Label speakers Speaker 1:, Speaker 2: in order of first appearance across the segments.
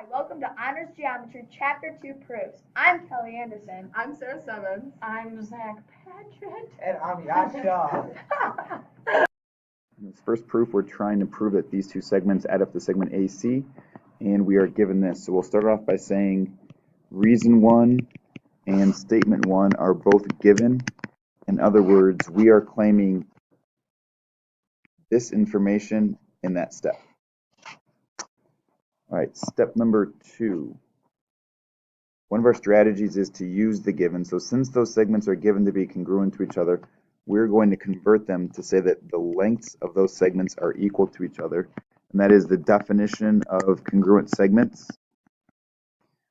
Speaker 1: Hi, welcome to Honors Geometry Chapter 2 Proofs. I'm Kelly Anderson.
Speaker 2: I'm Sarah Simmons.
Speaker 1: I'm Zach Paget.
Speaker 3: And I'm Yasha.
Speaker 4: In this first proof, we're trying to prove that these two segments add up to segment AC, and we are given this. So we'll start off by saying reason 1 and statement 1 are both given. In other words, we are claiming this information in that step. All right, step number 2. One of our strategies is to use the given. So since those segments are given to be congruent to each other, we're going to convert them to say that the lengths of those segments are equal to each other. And that is the definition of congruent segments.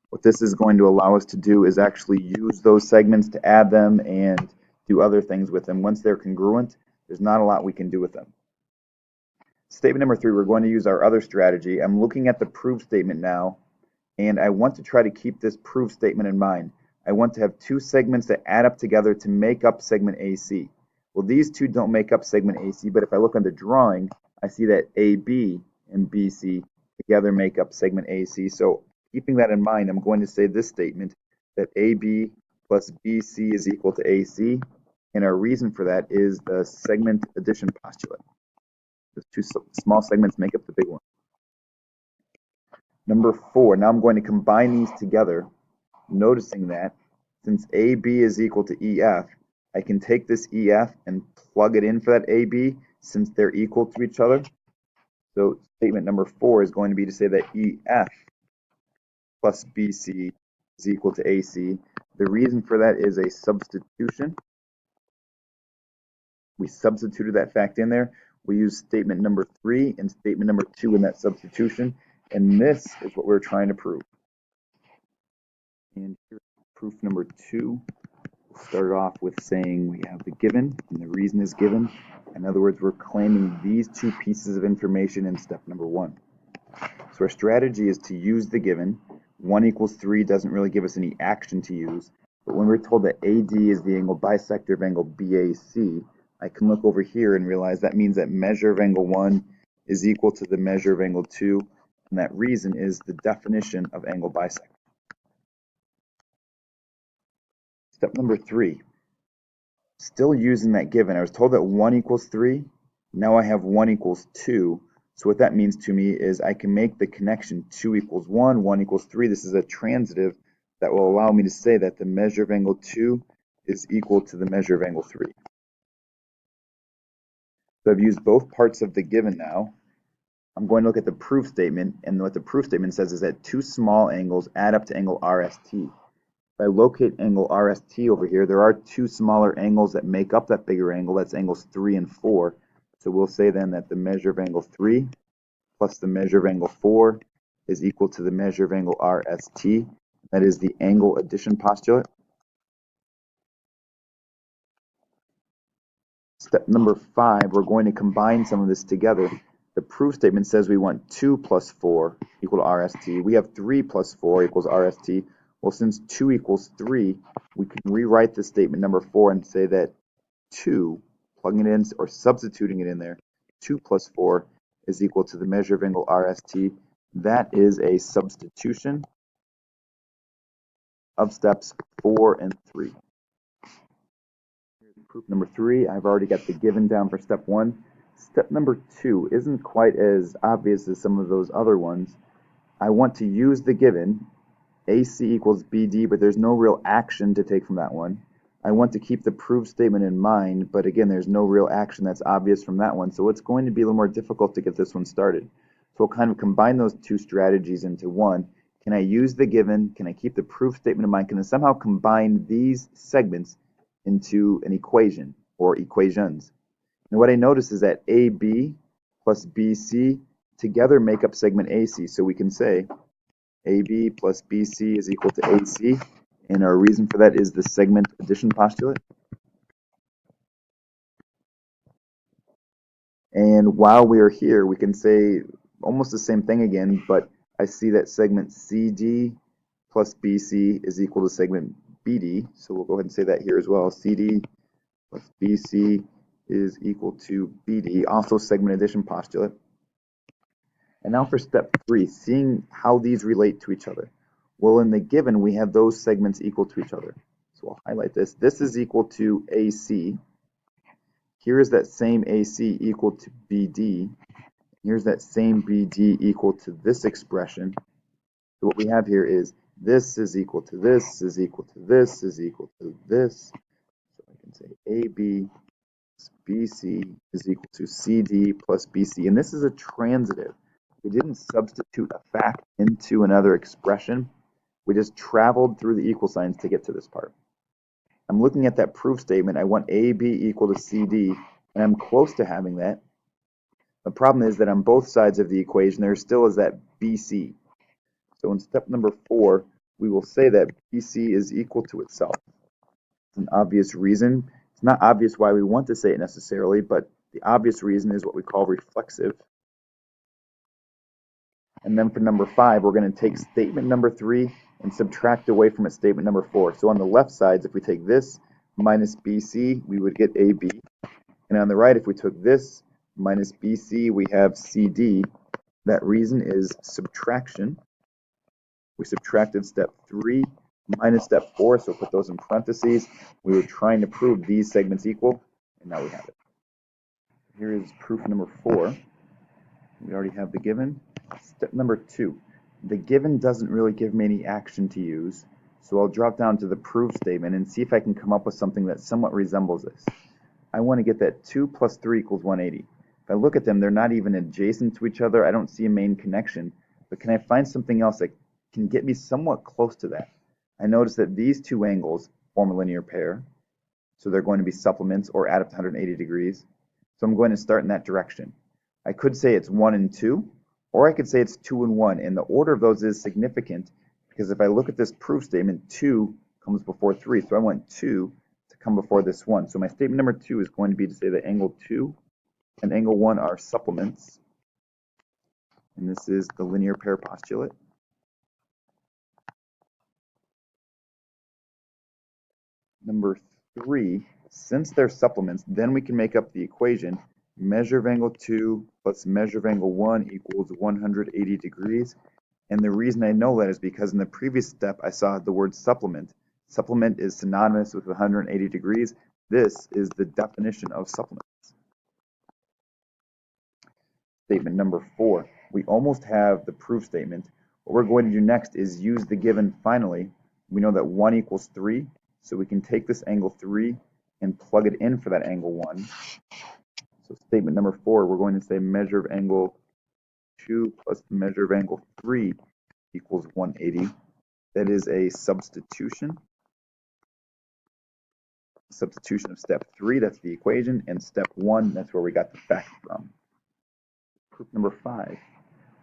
Speaker 4: What this is going to allow us to do is actually use those segments to add them and do other things with them. Once they're congruent, there's not a lot we can do with them. Statement number 3, we're going to use our other strategy. I'm looking at the proof statement now, and I want to try to keep this proof statement in mind. I want to have two segments that add up together to make up segment AC. Well, these two don't make up segment AC, but if I look on the drawing, I see that AB and BC together make up segment AC. So keeping that in mind, I'm going to say this statement, that AB plus BC is equal to AC, and our reason for that is the segment addition postulate. The two small segments make up the big one. Number 4, now I'm going to combine these together, noticing that since AB is equal to EF, I can take this EF and plug it in for that AB since they're equal to each other. So statement number 4 is going to be to say that EF plus BC is equal to AC. The reason for that is a substitution. We substituted that fact in there. We use statement number 3 and statement number 2 in that substitution, and this is what we're trying to prove. And here's proof number 2. We'll start off with saying we have the given, and the reason is given. In other words, we're claiming these two pieces of information in step number 1. So our strategy is to use the given. 1 equals 3 doesn't really give us any action to use, but when we're told that AD is the angle bisector of angle BAC, I can look over here and realize that means that measure of angle 1 is equal to the measure of angle 2, and that reason is the definition of angle bisector. Step number 3, still using that given. I was told that 1 equals 3. Now I have 1 equals 2. So what that means to me is I can make the connection 2 equals 1, 1 equals 3. This is a transitive that will allow me to say that the measure of angle 2 is equal to the measure of angle 3. So I've used both parts of the given now. I'm going to look at the proof statement, and what the proof statement says is that two small angles add up to angle RST. If I locate angle RST over here, there are two smaller angles that make up that bigger angle. That's angles 3 and 4. So we'll say then that the measure of angle 3 plus the measure of angle 4 is equal to the measure of angle RST. That is the angle addition postulate. Step number 5, we're going to combine some of this together. The proof statement says we want 2 plus 4 equal to RST. We have 3 plus 4 equals RST. Well, since 2 equals 3, we can rewrite the statement number 4 and say that 2, plugging it in or substituting it in there, 2 plus 4 is equal to the measure of angle RST. That is a substitution of steps 4 and 3. Proof number 3, I've already got the given down for step 1. Step number 2 isn't quite as obvious as some of those other ones. I want to use the given, AC equals BD, but there's no real action to take from that one. I want to keep the proof statement in mind, but again, there's no real action that's obvious from that one, so it's going to be a little more difficult to get this one started. So we'll kind of combine those two strategies into one. Can I use the given? Can I keep the proof statement in mind? Can I somehow combine these segments into an equation or equations? And what I notice is that AB plus BC together make up segment AC. So we can say AB plus BC is equal to AC, and our reason for that is the segment addition postulate. And while we are here, we can say almost the same thing again, but I see that segment CD plus BC is equal to segment BD, so we'll go ahead and say that here as well. CD plus BC is equal to BD, also segment addition postulate. And now for step 3, seeing how these relate to each other. Well, in the given, we have those segments equal to each other. So I'll highlight this. This is equal to AC. Here is that same AC equal to BD. Here's that same BD equal to this expression. So what we have here is this is equal to this is equal to this is equal to this. So I can say AB plus BC is equal to CD plus BC. And this is a transitive. We didn't substitute a fact into another expression. We just traveled through the equal signs to get to this part. I'm looking at that proof statement. I want AB equal to CD, and I'm close to having that. The problem is that on both sides of the equation, there still is that BC. So in step number 4, we will say that BC is equal to itself. It's an obvious reason. It's not obvious why we want to say it necessarily, but the obvious reason is what we call reflexive. And then for number 5, we're going to take statement number 3 and subtract away from it statement number 4. So on the left sides, if we take this minus BC, we would get AB. And on the right, if we took this minus BC, we have CD. That reason is subtraction. We subtracted step 3 minus step 4, so put those in parentheses. We were trying to prove these segments equal, and now we have it. Here is proof number 4. We already have the given. Step number 2. The given doesn't really give me any action to use, so I'll drop down to the proof statement and see if I can come up with something that somewhat resembles this. I want to get that 2 plus 3 equals 180. If I look at them, they're not even adjacent to each other. I don't see a main connection, but can I find something else that can get me somewhat close to that? I notice that these two angles form a linear pair, so they're going to be supplements or add up to 180 degrees. So I'm going to start in that direction. I could say it's 1 and 2, or I could say it's 2 and 1, and the order of those is significant because if I look at this proof statement, 2 comes before 3, so I want 2 to come before this 1. So my statement number 2 is going to be to say that angle 2 and angle 1 are supplements, and this is the linear pair postulate. Number 3, since they're supplements, then we can make up the equation measure of angle 2 plus measure of angle 1 equals 180 degrees. And the reason I know that is because in the previous step I saw the word supplement. Supplement is synonymous with 180 degrees. This is the definition of supplements. Statement number 4. We almost have the proof statement. What we're going to do next is use the given finally. We know that 1 equals 3, so we can take this angle 3 and plug it in for that angle 1. So statement number 4, we're going to say measure of angle 2 plus the measure of angle 3 equals 180. That is a substitution. Substitution of step 3, that's the equation, and step 1, that's where we got the fact from. Proof number 5.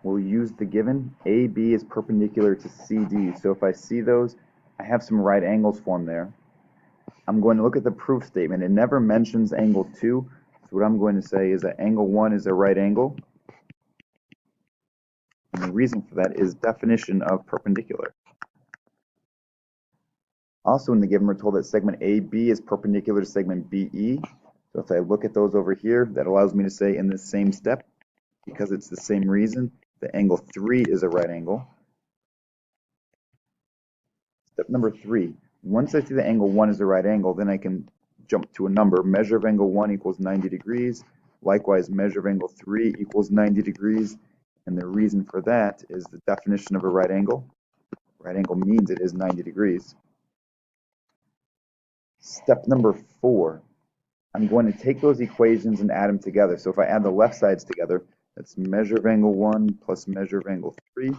Speaker 4: We'll use the given. AB is perpendicular to CD. So if I see those, I have some right angles formed there. I'm going to look at the proof statement. It never mentions angle 2. So what I'm going to say is that angle 1 is a right angle. And the reason for that is definition of perpendicular. Also in the given, we're told that segment AB is perpendicular to segment BE. So if I look at those over here, that allows me to say in this same step, because it's the same reason, the angle 3 is a right angle. Step number 3, once I see the angle 1 is a right angle, then I can jump to a number. Measure of angle 1 equals 90 degrees. Likewise, measure of angle 3 equals 90 degrees. And the reason for that is the definition of a right angle. Right angle means it is 90 degrees. Step number 4, I'm going to take those equations and add them together. So if I add the left sides together, that's measure of angle 1 plus measure of angle 3.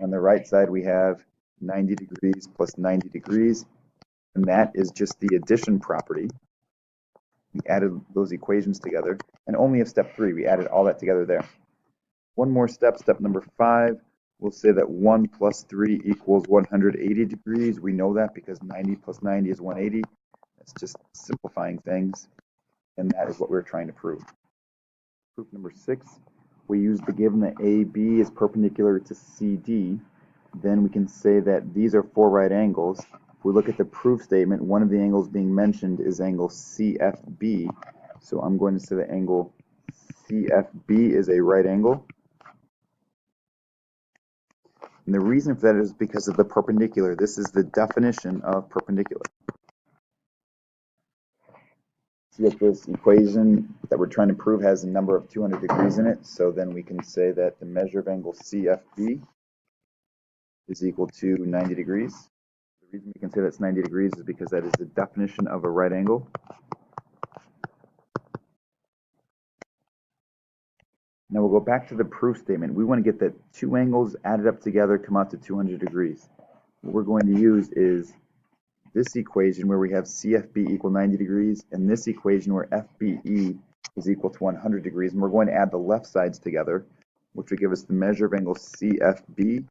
Speaker 4: On the right side, we have 90 degrees plus 90 degrees. And that is just the addition property. We added those equations together. And only at step 3, we added all that together there. One more step, step number 5. We'll say that 1 plus 3 equals 180 degrees. We know that because 90 plus 90 is 180. That's just simplifying things. And that is what we're trying to prove. Proof number 6. We use the given that AB is perpendicular to CD. Then we can say that these are 4 right angles. If we look at the proof statement, one of the angles being mentioned is angle CFB. So I'm going to say that angle CFB is a right angle. And the reason for that is because of the perpendicular. This is the definition of perpendicular. See that this equation that we're trying to prove has a number of 200 degrees in it, so then we can say that the measure of angle CFB is equal to 90 degrees. The reason we can say that's 90 degrees is because that is the definition of a right angle. Now we'll go back to the proof statement. We want to get that two angles added up together come out to 200 degrees. What we're going to use is this equation where we have CFB equal 90 degrees and this equation where FBE is equal to 100 degrees. And we're going to add the left sides together, which will give us the measure of angle CFB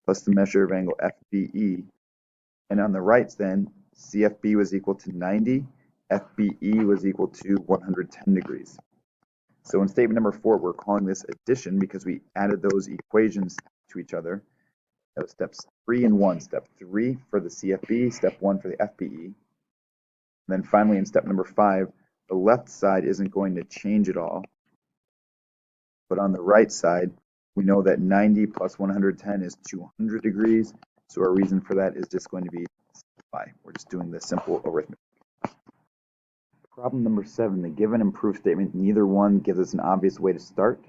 Speaker 4: plus the measure of angle FBE. And on the right then, CFB was equal to 90, FBE was equal to 110 degrees. So in statement number 4, we're calling this addition because we added those equations to each other. That was steps 3 and 1. Step 3 for the CFB, step 1 for the FBE. And then finally in step number 5, the left side isn't going to change at all. But on the right side, we know that 90 plus 110 is 200 degrees. So our reason for that is just going to be pi. We're just doing the simple arithmetic. Problem number 7, the given and proof statement, neither one gives us an obvious way to start.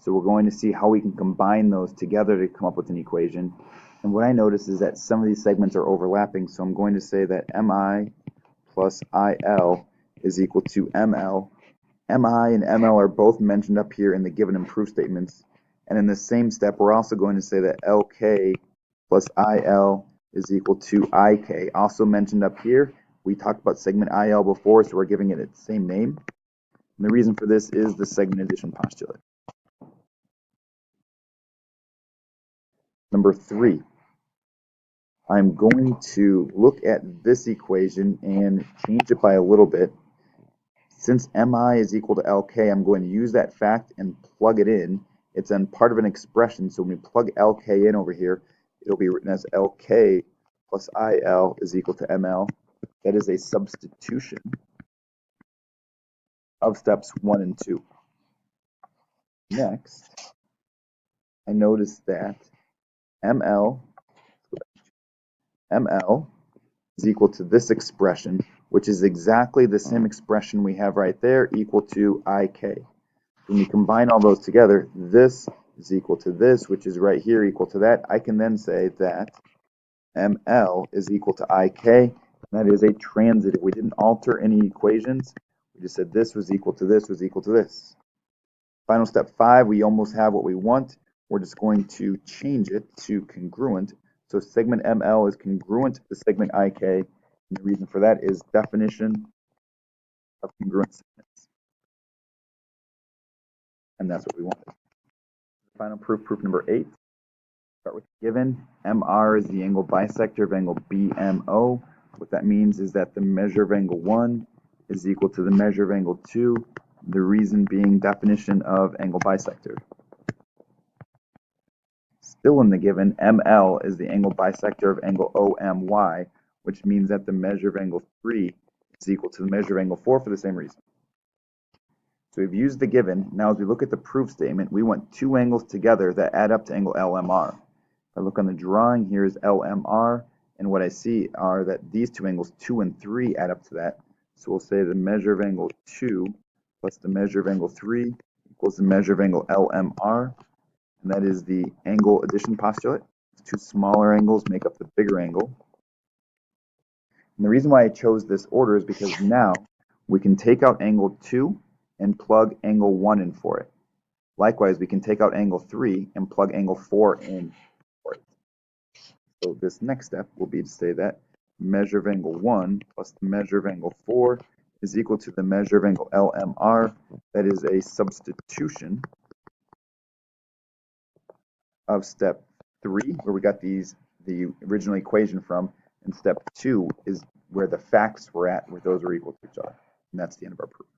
Speaker 4: So we're going to see how we can combine those together to come up with an equation. And what I notice is that some of these segments are overlapping. So I'm going to say that MI plus IL is equal to ML. MI and ML are both mentioned up here in the given and proof statements. And in the same step, we're also going to say that LK plus IL is equal to IK, also mentioned up here. We talked about segment IL before, so we're giving it its same name. And the reason for this is the segment addition postulate. Number 3, I'm going to look at this equation and change it by a little bit. Since MI is equal to LK, I'm going to use that fact and plug it in. It's then part of an expression, so when we plug LK in over here, it'll be written as LK plus IL is equal to ML. That is a substitution of steps 1 and 2. Next, I notice that ML is equal to this expression, which is exactly the same expression we have right there, equal to IK. When we combine all those together, this is equal to this, which is right here equal to that. I can then say that ML is equal to IK. That is a transitive. We didn't alter any equations. We just said this was equal to this was equal to this. Final step 5, we almost have what we want. We're just going to change it to congruent. So segment ML is congruent to segment IK. And the reason for that is definition of congruent segments. And that's what we wanted. Final proof, proof number 8. Start with the given. MR is the angle bisector of angle BMO. What that means is that the measure of angle 1 is equal to the measure of angle 2, the reason being definition of angle bisector. Still in the given, ML is the angle bisector of angle OMY, which means that the measure of angle 3 is equal to the measure of angle 4 for the same reason. So we've used the given. Now as we look at the proof statement, we want two angles together that add up to angle LMR. If I look on the drawing, here is LMR. And what I see are that these two angles, 2 and 3, add up to that. So we'll say the measure of angle 2 plus the measure of angle 3 equals the measure of angle LMR. And that is the angle addition postulate. Two smaller angles make up the bigger angle. And the reason why I chose this order is because now we can take out angle 2 and plug angle 1 in for it. Likewise, we can take out angle 3 and plug angle 4 in for it. So this next step will be to say that measure of angle 1 plus the measure of angle 4 is equal to the measure of angle LMR. That is a substitution of step 3, where we got the original equation from, and step 2 is where the facts were at, where those are equal to each other. And that's the end of our proof.